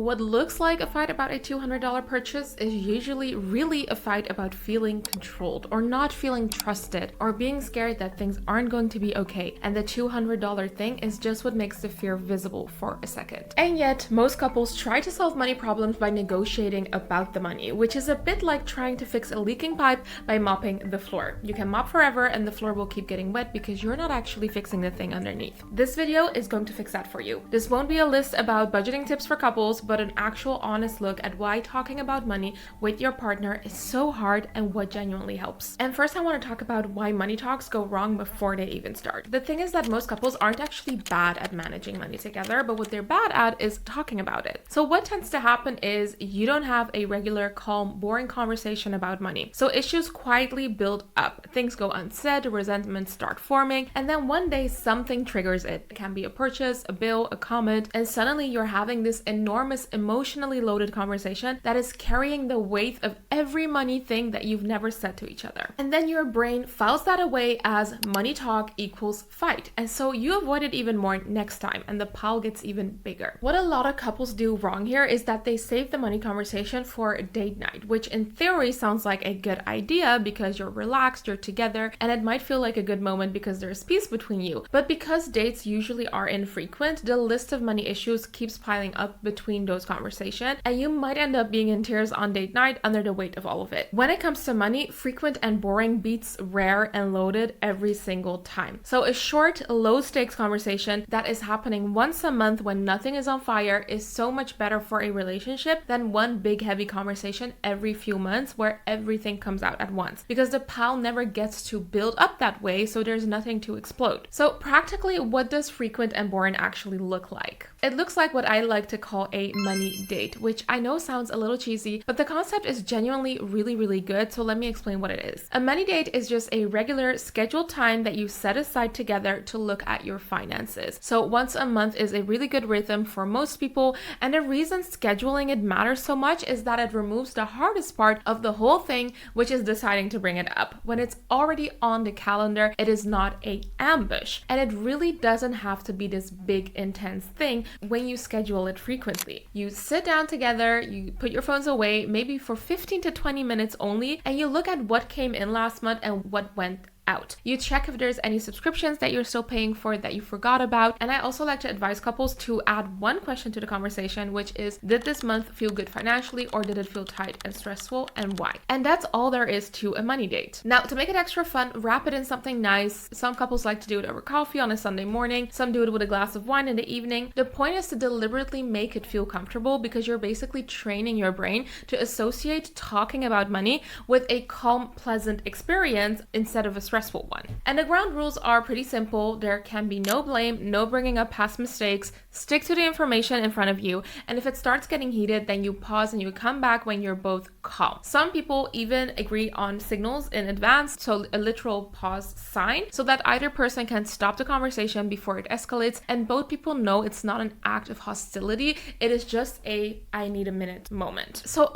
What looks like a fight about a $200 purchase is usually really a fight about feeling controlled or not feeling trusted or being scared that things aren't going to be okay, and the $200 thing is just what makes the fear visible for a second. And yet, most couples try to solve money problems by negotiating about the money, which is a bit like trying to fix a leaking pipe by mopping the floor. You can mop forever and the floor will keep getting wet because you're not actually fixing the thing underneath. This video is going to fix that for you. This won't be a list about budgeting tips for couples, but an actual honest look at why talking about money with your partner is so hard and what genuinely helps. And first I want to talk about why money talks go wrong before they even start. The thing is that most couples aren't actually bad at managing money together, but what they're bad at is talking about it. So what tends to happen is you don't have a regular, calm, boring conversation about money. So issues quietly build up. Things go unsaid, resentments start forming, and then one day something triggers it. It can be a purchase, a bill, a comment, and suddenly you're having this enormous emotionally loaded conversation that is carrying the weight of every money thing that you've never said to each other. And then your brain files that away as money talk equals fight. And so you avoid it even more next time and the pile gets even bigger. What a lot of couples do wrong here is that they save the money conversation for a date night, which in theory sounds like a good idea because you're relaxed, you're together, and it might feel like a good moment because there's peace between you. But because dates usually are infrequent, the list of money issues keeps piling up between those conversations, and you might end up being in tears on date night under the weight of all of it. When it comes to money, frequent and boring beats rare and loaded every single time. So a short, low-stakes conversation that is happening once a month when nothing is on fire is so much better for a relationship than one big heavy conversation every few months where everything comes out at once, because the pile never gets to build up that way, so there's nothing to explode. So practically, what does frequent and boring actually look like? It looks like what I like to call a money date, which I know sounds a little cheesy, but the concept is genuinely really good, so let me explain what it is. A money date is just a regular scheduled time that you set aside together to look at your finances. So once a month is a really good rhythm for most people, and the reason scheduling it matters so much is that it removes the hardest part of the whole thing, which is deciding to bring it up. When it's already on the calendar, it is not an ambush, and it really doesn't have to be this big intense thing when you schedule it frequently. You sit down together, you put your phones away, maybe for 15 to 20 minutes only, and you look at what came in last month and what went out. You check if there's any subscriptions that you're still paying for that you forgot about. And I also like to advise couples to add one question to the conversation, which is, did this month feel good financially, or did it feel tight and stressful, and why? And that's all there is to a money date. Now, to make it extra fun, wrap it in something nice. Some couples like to do it over coffee on a Sunday morning. Some do it with a glass of wine in the evening. The point is to deliberately make it feel comfortable, because you're basically training your brain to associate talking about money with a calm, pleasant experience instead of a stressful one. And the ground rules are pretty simple. There can be no blame, no bringing up past mistakes. Stick to the information in front of you, and if it starts getting heated, then you pause and you come back when you're both calm. Some people even agree on signals in advance, so a literal pause sign, so that either person can stop the conversation before it escalates, and both people know it's not an act of hostility, it is just a I need a minute moment. So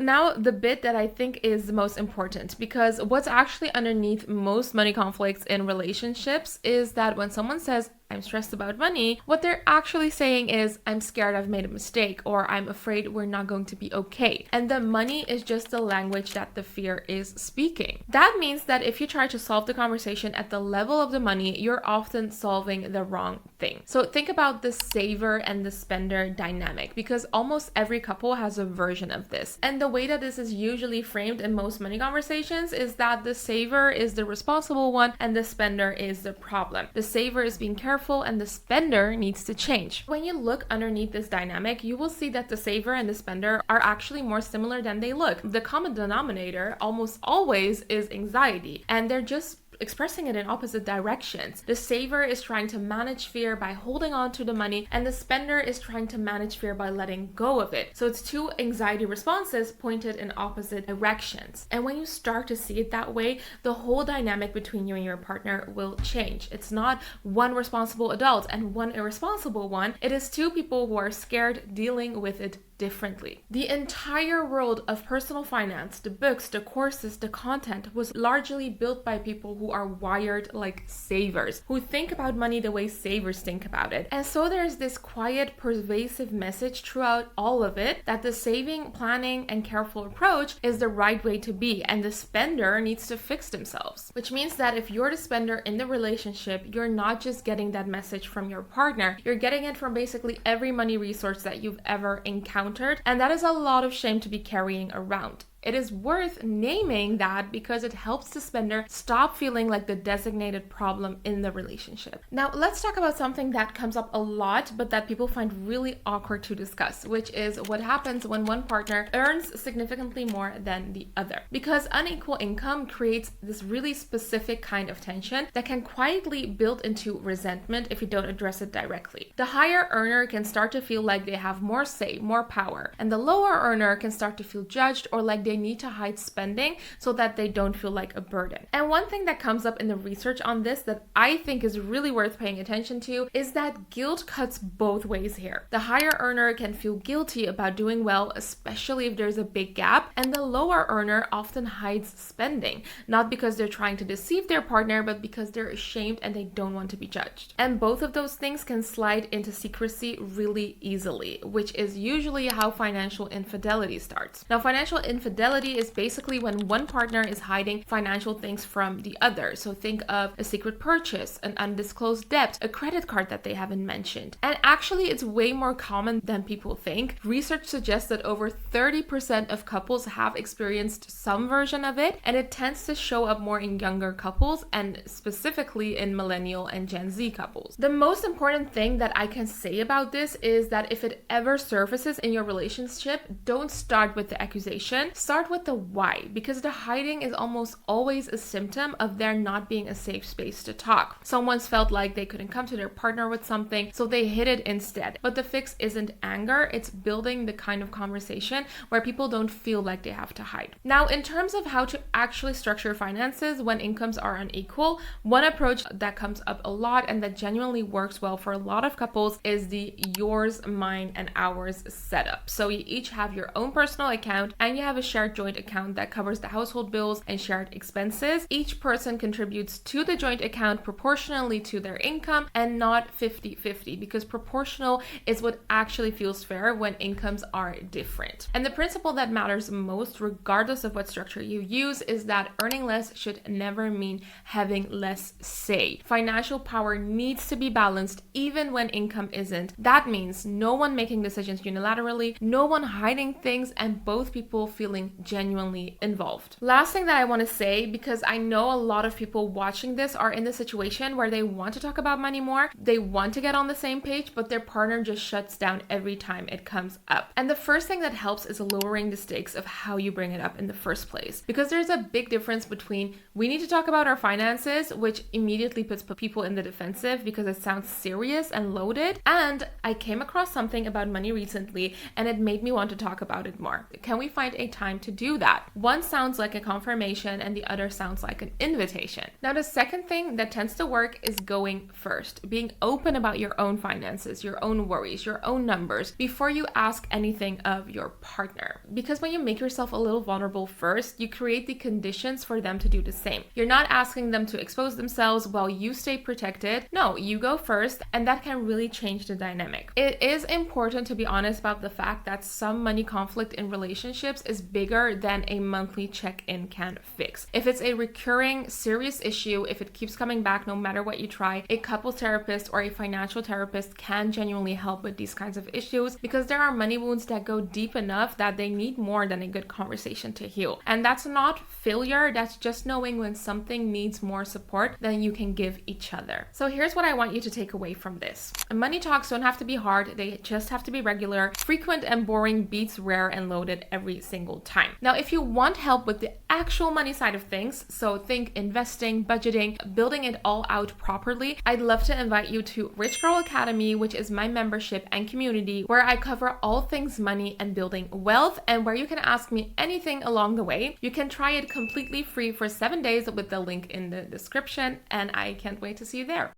now the bit that I think is the most important, because what's actually underneath most money conflicts in relationships is that when someone says, I'm stressed about money, what they're actually saying is, I'm scared I've made a mistake, or I'm afraid we're not going to be okay. And the money is just the language that the fear is speaking. That means that if you try to solve the conversation at the level of the money, you're often solving the wrong thing. So think about the saver and the spender dynamic, because almost every couple has a version of this. And the way that this is usually framed in most money conversations is that the saver is the responsible one and the spender is the problem. The saver is being careful and the spender needs to change. When you look underneath this dynamic, you will see that the saver and the spender are actually more similar than they look. The common denominator almost always is anxiety, and they're just expressing it in opposite directions. The saver is trying to manage fear by holding on to the money, and the spender is trying to manage fear by letting go of it. So it's two anxiety responses pointed in opposite directions. And when you start to see it that way, the whole dynamic between you and your partner will change. It's not one responsible adult and one irresponsible one. It is two people who are scared dealing with it differently. The entire world of personal finance, the books, the courses, the content was largely built by people who are wired like savers, who think about money the way savers think about it. And so there's this quiet, pervasive message throughout all of it that the saving, planning, and careful approach is the right way to be, and the spender needs to fix themselves. Which means that if you're the spender in the relationship, you're not just getting that message from your partner, you're getting it from basically every money resource that you've ever encountered, and that is a lot of shame to be carrying around. It is worth naming that because it helps the spender stop feeling like the designated problem in the relationship. Now, let's talk about something that comes up a lot, but that people find really awkward to discuss, which is what happens when one partner earns significantly more than the other. Because unequal income creates this really specific kind of tension that can quietly build into resentment if you don't address it directly. The higher earner can start to feel like they have more say, more power, and the lower earner can start to feel judged or like they need to hide spending so that they don't feel like a burden. And one thing that comes up in the research on this that I think is really worth paying attention to is that guilt cuts both ways here. The higher earner can feel guilty about doing well, especially if there's a big gap, and the lower earner often hides spending, not because they're trying to deceive their partner, but because they're ashamed and they don't want to be judged. And both of those things can slide into secrecy really easily, which is usually how financial infidelity starts. Now, financial infidelity is basically when one partner is hiding financial things from the other. So think of a secret purchase, an undisclosed debt, a credit card that they haven't mentioned. And actually, it's way more common than people think. Research suggests that over 30% of couples have experienced some version of it, and it tends to show up more in younger couples and specifically in millennial and Gen Z couples. The most important thing that I can say about this is that if it ever surfaces in your relationship, don't start with the accusation. Start with the why, because the hiding is almost always a symptom of there not being a safe space to talk. Someone's felt like they couldn't come to their partner with something, so they hid it instead. But the fix isn't anger, it's building the kind of conversation where people don't feel like they have to hide. Now, in terms of how to actually structure finances when incomes are unequal, one approach that comes up a lot and that genuinely works well for a lot of couples is the yours, mine, and ours setup. So you each have your own personal account and you have a shared joint account that covers the household bills and shared expenses. Each person contributes to the joint account proportionally to their income and not 50-50, because proportional is what actually feels fair when incomes are different. And the principle that matters most, regardless of what structure you use, is that earning less should never mean having less say. Financial power needs to be balanced even when income isn't. That means no one making decisions unilaterally, no one hiding things, and both people feeling genuinely involved. Last thing that I want to say, because I know a lot of people watching this are in the situation where they want to talk about money more, they want to get on the same page, but their partner just shuts down every time it comes up. And the first thing that helps is lowering the stakes of how you bring it up in the first place, because there's a big difference between we need to talk about our finances, which immediately puts people in the defensive because it sounds serious and loaded, and I came across something about money recently and it made me want to talk about it more. Can we find a time to do that? One sounds like a confirmation and the other sounds like an invitation. Now, the second thing that tends to work is going first, being open about your own finances, your own worries, your own numbers before you ask anything of your partner. Because when you make yourself a little vulnerable first, you create the conditions for them to do the same. You're not asking them to expose themselves while you stay protected. No, you go first, and that can really change the dynamic. It is important to be honest about the fact that some money conflict in relationships is bigger than a monthly check-in can fix. If it's a recurring serious issue, if it keeps coming back no matter what you try, a couples therapist or a financial therapist can genuinely help with these kinds of issues, because there are money wounds that go deep enough that they need more than a good conversation to heal. And that's not failure, that's just knowing when something needs more support than you can give each other. So here's what I want you to take away from this. Money talks don't have to be hard, they just have to be regular. Frequent and boring beats rare and loaded every single time. Now, if you want help with the actual money side of things, so think investing, budgeting, building it all out properly, I'd love to invite you to Rich Girl Academy, which is my membership and community where I cover all things money and building wealth, and where you can ask me anything along the way. You can try it completely free for 7 days with the link in the description, and I can't wait to see you there.